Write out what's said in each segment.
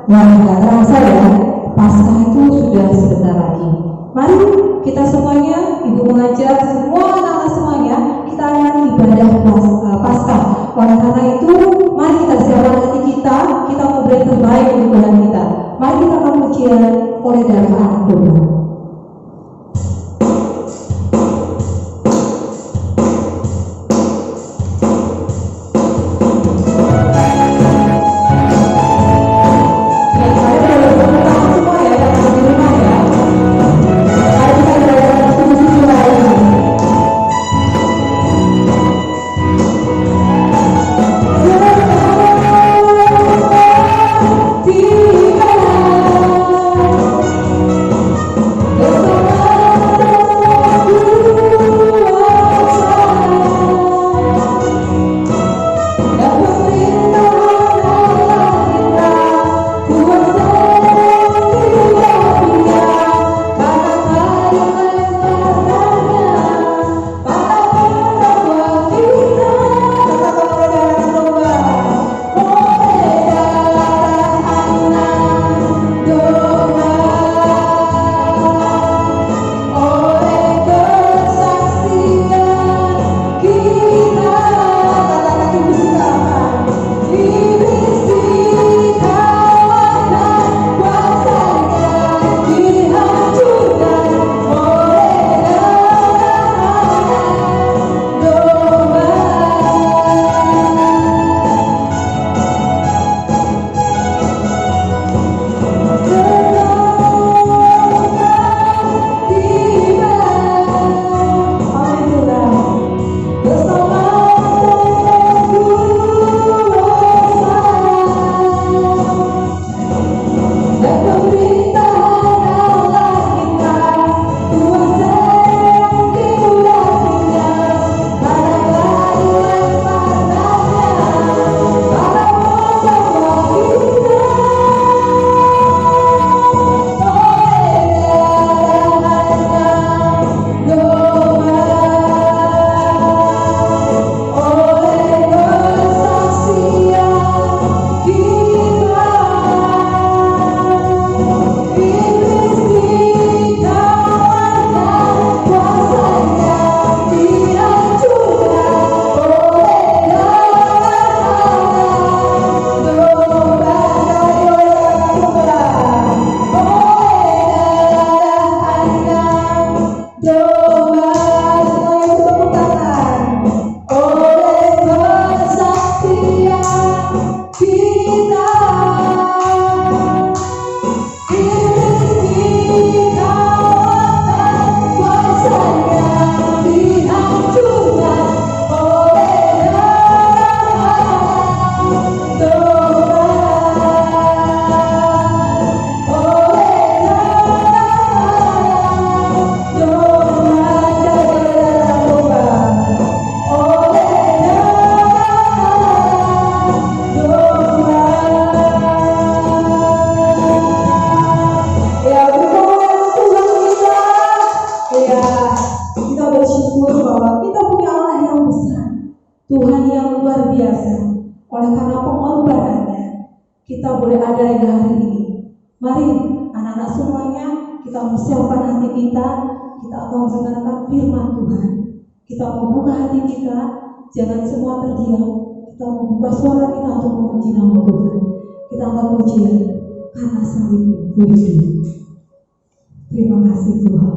Wah, nggak terasa ya, Paskah itu sudah sebentar lagi. Mari kita semuanya, Ibu mengajar semua anak-anak semuanya, kita akan ibadah Paskah. Oleh karena itu, mari kita siapkan hati kita mau beri terbaik untuk Tuhan kita. Mari kita akan pujian oleh darah anak domba. Jangan semua terdiam. Kita membuka suara kita untuk memuji nama Tuhan. Kita akan pujian karena salibmu hidup. Terima kasih Tuhan.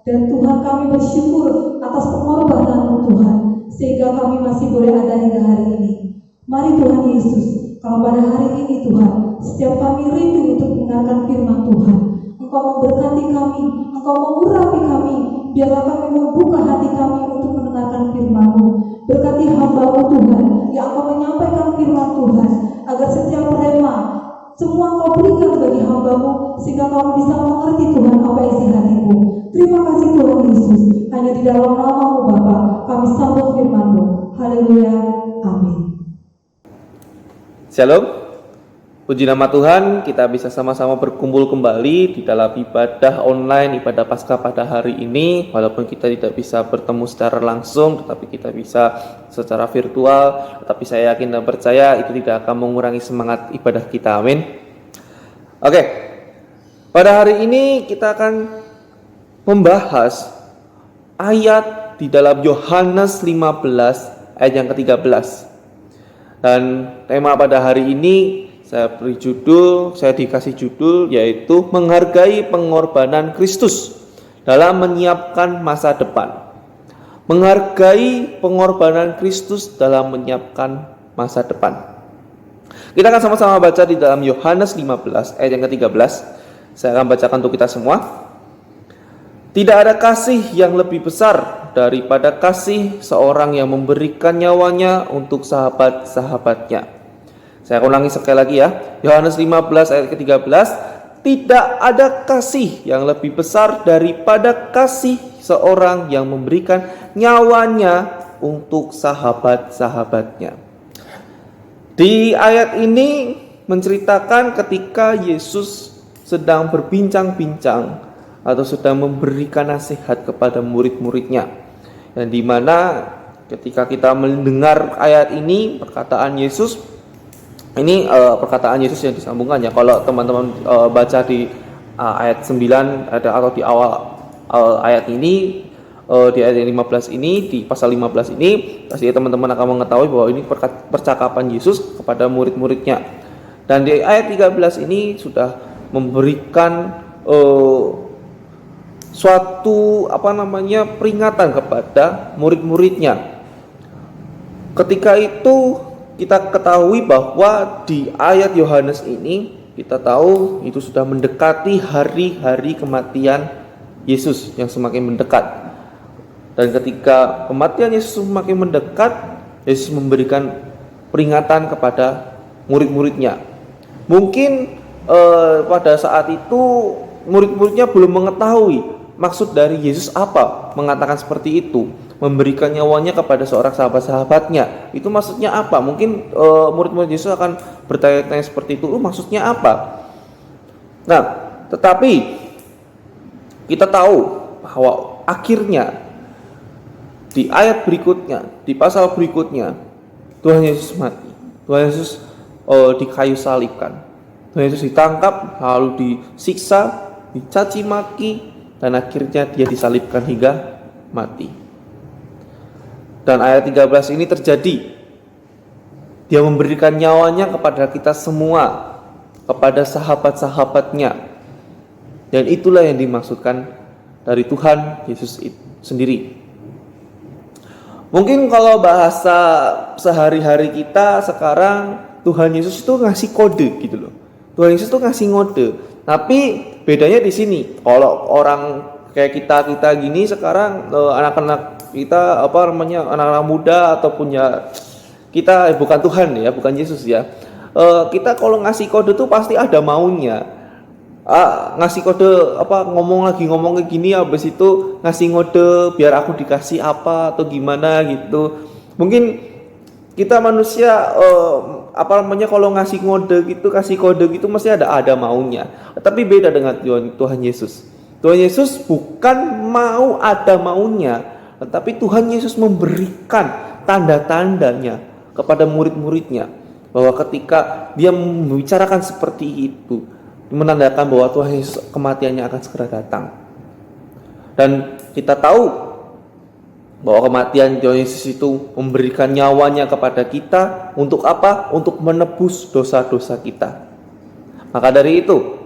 Dan Tuhan, kami bersyukur atas pengorbanan-Mu Tuhan, sehingga kami masih boleh ada hingga hari ini. Mari Tuhan Yesus, kalau pada hari ini Tuhan, setiap kami rindu untuk mendengarkan firman Tuhan, Engkau memberkati kami, Engkau mengurapi kami, biarlah kami membuka hati kami untuk mendengarkan firman-Mu. Berkati hamba-Mu Tuhan, yang akan menyampaikan firman Tuhan, agar setiap rema, semua Engkau berikan bagi hamba-Mu, sehingga kami bisa mengerti Tuhan apa isi hati-Mu. Terima kasih Tuhan Yesus, hanya di dalam nama-Mu Bapa, kami sambut firman-Mu. Haleluya, amin. Shalom, puji nama Tuhan, kita bisa sama-sama berkumpul kembali di dalam ibadah online, ibadah Paskah pada hari ini. Walaupun kita tidak bisa bertemu secara langsung, tetapi kita bisa secara virtual. Tetapi saya yakin dan percaya itu tidak akan mengurangi semangat ibadah kita, amin. Oke, pada hari ini kita akan membahas ayat di dalam Yohanes 15 ayat yang ke-13. Dan tema pada hari ini saya dikasih judul yaitu menghargai pengorbanan Kristus dalam menyiapkan masa depan. Menghargai pengorbanan Kristus dalam menyiapkan masa depan. Kita akan sama-sama baca di dalam Yohanes 15 ayat yang ke-13. Saya akan bacakan untuk kita semua. Tidak ada kasih yang lebih besar daripada kasih seorang yang memberikan nyawanya untuk sahabat-sahabatnya. Saya ulangi sekali lagi ya. Yohanes 15 ayat ke-13. Tidak ada kasih yang lebih besar daripada kasih seorang yang memberikan nyawanya untuk sahabat-sahabatnya. Di ayat ini menceritakan ketika Yesus sedang berbincang-bincang atau sedang memberikan nasihat kepada murid-muridnya. Dan di mana ketika kita mendengar ayat ini, perkataan Yesus, ini perkataan Yesus yang disambungkannya. Kalau teman-teman baca di ayat 9 atau di awal ayat ini, di ayat 15 ini, di pasal 15 ini, pasti teman-teman akan mengetahui bahwa ini percakapan Yesus kepada murid-muridnya. Dan di ayat 13 ini sudah memberikan suatu peringatan kepada murid-muridnya. Ketika itu kita ketahui bahwa di ayat Yohanes ini kita tahu itu sudah mendekati hari-hari kematian Yesus yang semakin mendekat. Dan ketika kematian Yesus semakin mendekat, Yesus memberikan peringatan kepada murid-muridnya. Mungkin pada saat itu murid-muridnya belum mengetahui maksud dari Yesus apa mengatakan seperti itu, memberikan nyawanya kepada seorang sahabat-sahabatnya. Itu maksudnya apa? Mungkin murid-murid Yesus akan bertanya-tanya seperti itu, maksudnya apa? Nah, tetapi kita tahu bahwa akhirnya di ayat berikutnya, di pasal berikutnya, Tuhan Yesus mati. Tuhan Yesus di kayu salibkan. Tuhan Yesus ditangkap, lalu disiksa, dicaci maki, dan akhirnya dia disalibkan hingga mati. Dan ayat 13 ini terjadi. Dia memberikan nyawanya kepada kita semua, kepada sahabat-sahabatnya. Dan itulah yang dimaksudkan dari Tuhan Yesus sendiri. Mungkin kalau bahasa sehari-hari kita sekarang, Tuhan Yesus itu ngasih kode gitu loh. Tuhan Yesus itu ngasih kode. Tapi bedanya di sini. Kalau orang kayak kita gini sekarang, anak-anak kita anak-anak muda ataupun ya kita bukan Tuhan ya, bukan Yesus ya. Kita kalau ngasih kode tuh pasti ada maunya. Ngasih kode ngomong kayak gini, habis itu ngasih kode biar aku dikasih apa atau gimana gitu. Mungkin kita manusia kalau ngasih kode gitu, kasih kode gitu mesti ada maunya. Tapi beda dengan Tuhan Yesus. Tuhan Yesus bukan mau ada maunya, tetapi Tuhan Yesus memberikan tanda-tandanya kepada murid-muridnya bahwa ketika dia membicarakan seperti itu, menandakan bahwa Tuhan Yesus kematiannya akan segera datang. Dan kita tahu bahwa kematian Tuhan Yesus itu memberikan nyawanya kepada kita untuk apa? Untuk menebus dosa-dosa kita. Maka dari itu,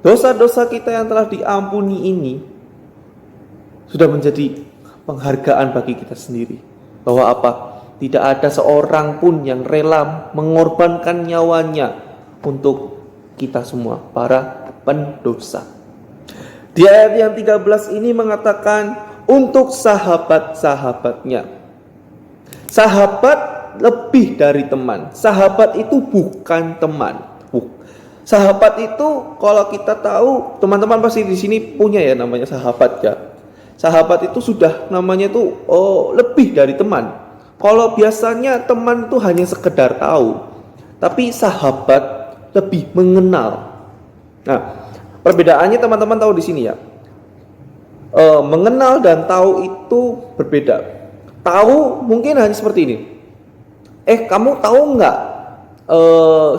dosa-dosa kita yang telah diampuni ini sudah menjadi penghargaan bagi kita sendiri. Bahwa apa? Tidak ada seorang pun yang rela mengorbankan nyawanya untuk kita semua, para pendosa. Di ayat yang 13 ini mengatakan untuk sahabat-sahabatnya. Sahabat lebih dari teman. Sahabat itu bukan teman. Sahabat itu kalau kita tahu, teman-teman pasti di sini punya ya namanya sahabat ya. Sahabat itu sudah namanya itu lebih dari teman. Kalau biasanya teman itu hanya sekedar tahu, tapi sahabat lebih mengenal. Nah, perbedaannya teman-teman tahu di sini ya. Mengenal dan tahu itu berbeda. Tahu mungkin hanya seperti ini. Kamu tahu nggak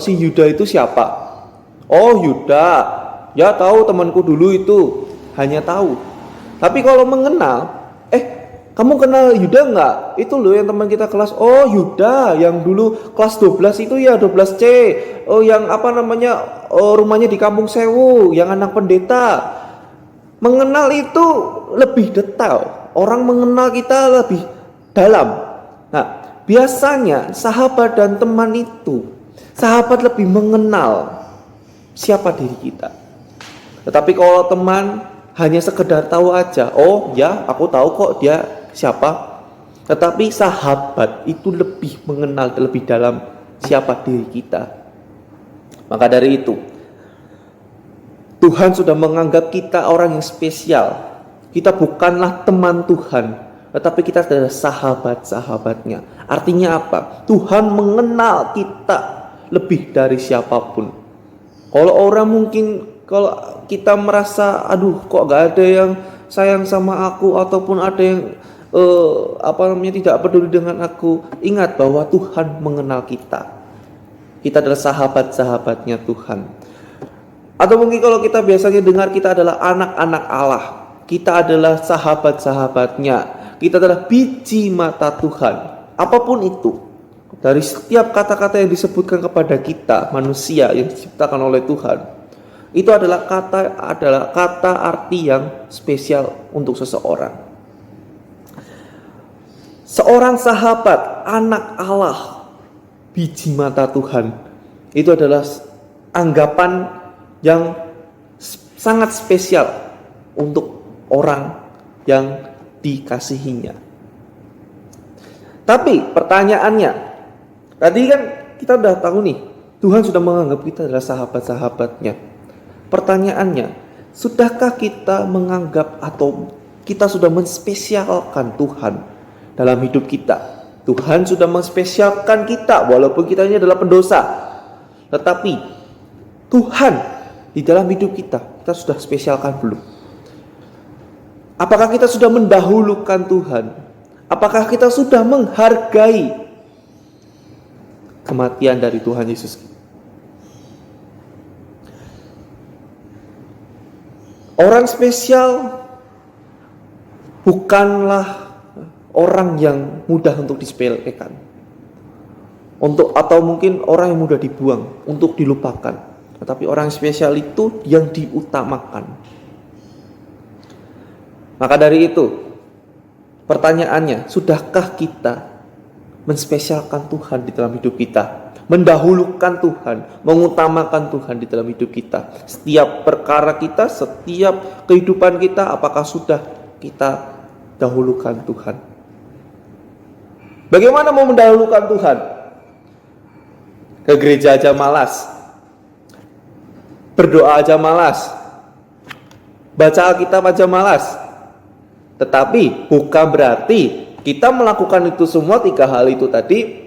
si Yuda itu siapa? Oh, Yuda. Ya tahu, temanku dulu itu. Hanya tahu. Tapi kalau mengenal, kamu kenal Yuda nggak? Itu loh yang teman kita kelas. Oh, Yuda yang dulu kelas 12 itu ya 12C. Oh, yang rumahnya di Kampung Sewu, yang anak pendeta. Mengenal itu lebih detail. Orang mengenal kita lebih dalam. Nah, biasanya sahabat dan teman itu, sahabat lebih mengenal siapa diri kita. Tetapi kalau teman hanya sekedar tahu aja, oh ya aku tahu kok dia siapa. Tetapi sahabat itu lebih mengenal lebih dalam siapa diri kita. Maka dari itu Tuhan sudah menganggap kita orang yang spesial. Kita bukanlah teman Tuhan, tetapi kita adalah sahabat-sahabatnya. Artinya apa? Tuhan mengenal kita lebih dari siapapun. Kalau orang mungkin, kalau kita merasa, aduh kok gak ada yang sayang sama aku, ataupun ada yang tidak peduli dengan aku, ingat bahwa Tuhan mengenal kita. Kita adalah sahabat-sahabatnya Tuhan. Atau mungkin kalau kita biasanya dengar kita adalah anak-anak Allah, kita adalah sahabat-sahabatnya, kita adalah biji mata Tuhan. Apapun itu, dari setiap kata-kata yang disebutkan kepada kita manusia yang diciptakan oleh Tuhan, itu adalah kata arti yang spesial untuk seseorang. Seorang sahabat, anak Allah, biji mata Tuhan, itu adalah anggapan yang sangat spesial untuk orang yang dikasihinya. Tapi pertanyaannya, tadi kan kita udah tahu nih, Tuhan sudah menganggap kita adalah sahabat-sahabatnya. Pertanyaannya, sudahkah kita menganggap atau kita sudah menspesialkan Tuhan dalam hidup kita? Tuhan sudah menspesialkan kita walaupun kita ini adalah pendosa. Tetapi Tuhan di dalam hidup kita sudah spesialkan belum? Apakah kita sudah mendahulukan Tuhan? Apakah kita sudah menghargai kematian dari Tuhan Yesus? Orang spesial bukanlah orang yang mudah untuk disepelekan, atau mungkin orang yang mudah dibuang, untuk dilupakan. Tetapi orang spesial itu yang diutamakan. Maka dari itu, pertanyaannya, sudahkah kita menspesialkan Tuhan di dalam hidup kita? Mendahulukan Tuhan, mengutamakan Tuhan di dalam hidup kita. Setiap perkara kita, setiap kehidupan kita, apakah sudah kita dahulukan Tuhan? Bagaimana mau mendahulukan Tuhan? Ke gereja aja malas, berdoa aja malas, baca Alkitab aja malas. Tetapi bukan berarti kita melakukan itu semua, 3 hal itu tadi,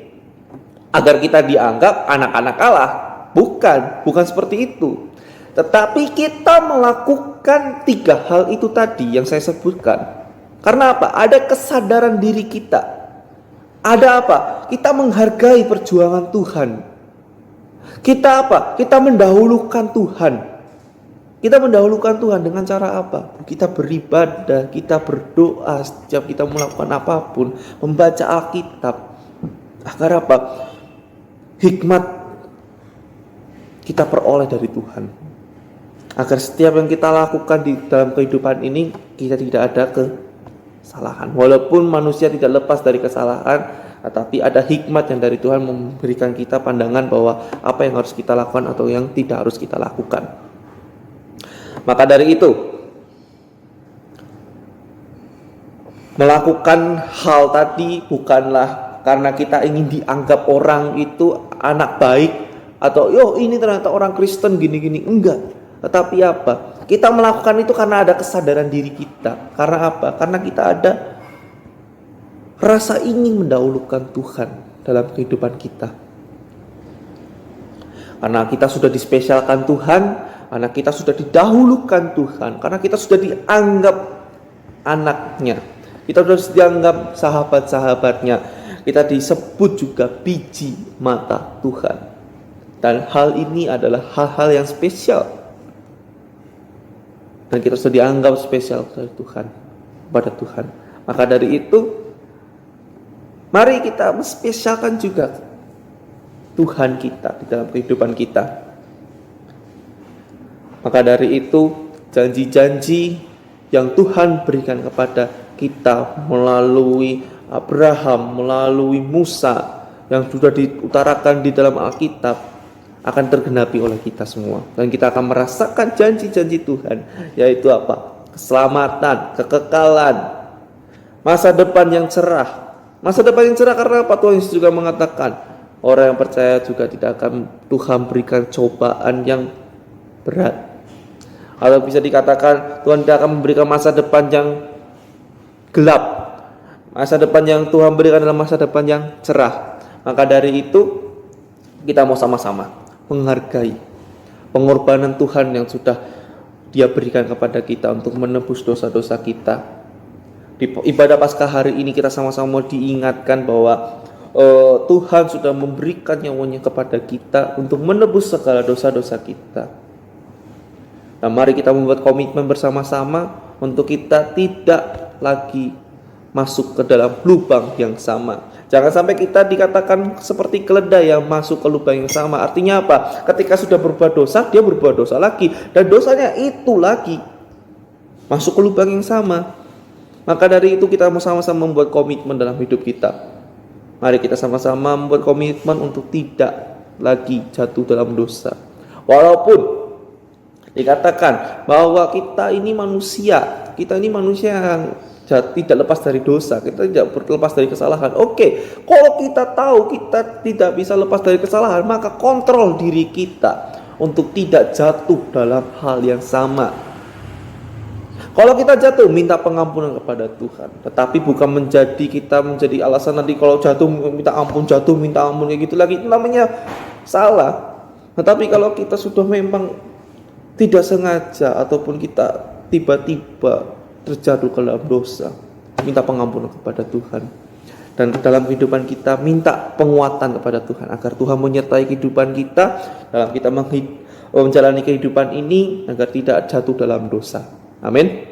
agar kita dianggap anak-anak Allah. Bukan seperti itu. Tetapi kita melakukan 3 hal itu tadi yang saya sebutkan. Karena apa? Ada kesadaran diri kita. Ada apa? Kita menghargai perjuangan Tuhan. Kita apa? Kita mendahulukan Tuhan. Kita mendahulukan Tuhan dengan cara apa? Kita beribadah, kita berdoa setiap kita melakukan apapun, membaca Alkitab. Agar apa? Hikmat kita peroleh dari Tuhan. Agar setiap yang kita lakukan di dalam kehidupan ini, kita tidak ada kesalahan. Walaupun manusia tidak lepas dari kesalahan, tetapi ada hikmat yang dari Tuhan memberikan kita pandangan bahwa apa yang harus kita lakukan atau yang tidak harus kita lakukan. Maka dari itu, melakukan hal tadi bukanlah karena kita ingin dianggap orang itu anak baik, atau ini ternyata orang Kristen gini-gini. Enggak. Tetapi apa? Kita melakukan itu karena ada kesadaran diri kita. Karena apa? Karena kita ada rasa ingin mendahulukan Tuhan dalam kehidupan kita. Karena kita sudah dispesialkan Tuhan, karena kita sudah didahulukan Tuhan, karena kita sudah dianggap anaknya, kita sudah dianggap sahabat-sahabatnya, kita disebut juga biji mata Tuhan. Dan hal ini adalah hal-hal yang spesial, dan kita sudah dianggap spesial dari Tuhan, pada Tuhan. Maka dari itu, mari kita menspesialkan juga Tuhan kita di dalam kehidupan kita. Maka dari itu, janji-janji yang Tuhan berikan kepada kita melalui Abraham, melalui Musa, yang sudah diutarakan di dalam Alkitab, akan tergenapi oleh kita semua. Dan kita akan merasakan janji-janji Tuhan, yaitu apa? keselamatan, kekekalan, masa depan yang cerah. Masa depan yang cerah karena apa? Tuhan Yesus juga mengatakan, orang yang percaya juga tidak akan Tuhan berikan cobaan yang berat. Atau bisa dikatakan Tuhan tidak akan memberikan masa depan yang gelap. Masa depan yang Tuhan berikan adalah masa depan yang cerah. Maka dari itu kita mau sama-sama menghargai pengorbanan Tuhan yang sudah Dia berikan kepada kita untuk menebus dosa-dosa kita. Di ibadah Paskah hari ini kita sama-sama diingatkan bahwa Tuhan sudah memberikan nyawanya kepada kita untuk menebus segala dosa-dosa kita. Nah, mari kita membuat komitmen bersama-sama untuk kita tidak lagi masuk ke dalam lubang yang sama. Jangan sampai kita dikatakan seperti keledai yang masuk ke lubang yang sama. Artinya apa? Ketika sudah berbuat dosa, dia berbuat dosa lagi, dan dosanya itu lagi masuk ke lubang yang sama. Maka dari itu kita sama-sama membuat komitmen dalam hidup kita. Mari kita sama-sama membuat komitmen untuk tidak lagi jatuh dalam dosa. Walaupun dikatakan bahwa kita ini manusia yang tidak lepas dari dosa, kita tidak berlepas dari kesalahan. Oke, kalau kita tahu kita tidak bisa lepas dari kesalahan, maka kontrol diri kita untuk tidak jatuh dalam hal yang sama. Kalau kita jatuh, minta pengampunan kepada Tuhan, tetapi bukan kita menjadi alasan nanti kalau jatuh minta ampun kayak gitu lagi. Itu namanya salah. Tetapi kalau kita sudah memang tidak sengaja ataupun kita tiba-tiba terjatuh ke dalam dosa, minta pengampunan kepada Tuhan. Dan dalam kehidupan kita minta penguatan kepada Tuhan agar Tuhan menyertai kehidupan kita dalam kita menjalani kehidupan ini agar tidak jatuh dalam dosa. Amin.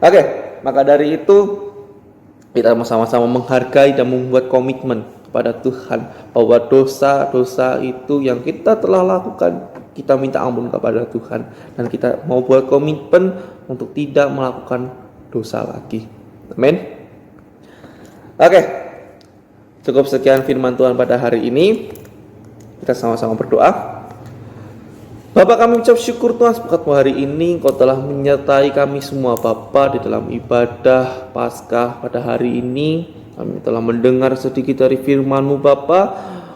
Oke, maka dari itu kita sama-sama menghargai dan membuat komitmen kepada Tuhan bahwa dosa-dosa itu yang kita telah lakukan, kita minta ampun kepada Tuhan, dan kita mau buat komitmen untuk tidak melakukan dosa lagi. Amin. Oke, cukup sekian firman Tuhan pada hari ini. Kita sama-sama berdoa. Bapa, kami ucap syukur Tuhan berkat hari ini Engkau telah menyertai kami semua Bapa di dalam ibadah Paskah pada hari ini. Kami telah mendengar sedikit dari firman-Mu Bapa.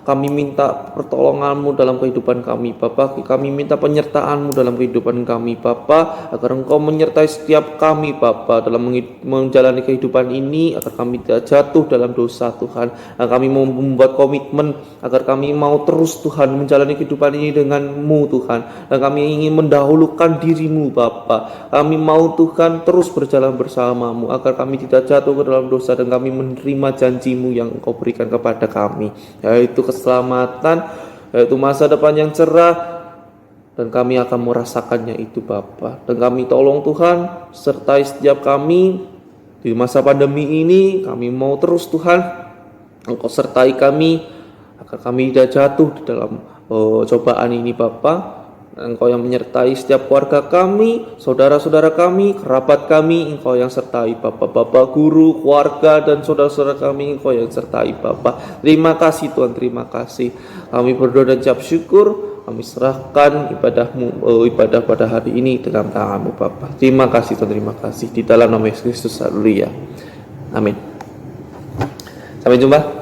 Kami minta pertolongan-Mu dalam kehidupan kami Bapa. Kami minta penyertaan-Mu dalam kehidupan kami Bapa, agar Engkau menyertai setiap kami Bapa dalam menjalani kehidupan ini, agar kami tidak jatuh dalam dosa Tuhan. Dan kami mau membuat komitmen agar kami mau terus Tuhan menjalani kehidupan ini dengan-Mu Tuhan. Dan kami ingin mendahulukan diri-Mu Bapa. Kami mau Tuhan terus berjalan bersama-Mu agar kami tidak jatuh ke dalam dosa, dan kami menerima janji-Mu yang Engkau berikan kepada kami, yaitu keselamatan, yaitu masa depan yang cerah, dan kami akan merasakannya itu Bapa. Dan kami tolong Tuhan sertai setiap kami di masa pandemi ini. Kami mau terus Tuhan Engkau sertai kami agar kami tidak jatuh di dalam cobaan ini Bapa. Engkau yang menyertai setiap keluarga kami, saudara-saudara kami, kerabat kami. Engkau yang sertai Bapak-bapak guru, keluarga, dan saudara-saudara kami. Engkau yang sertai Bapak. Terima kasih Tuhan, terima kasih. Kami berdoa dan ucap syukur. Kami serahkan ibadah pada hari ini dalam tangan-Mu Bapak. Terima kasih Tuhan, terima kasih. Di dalam nama Yesus Kristus, haleluya. Amin. Sampai jumpa.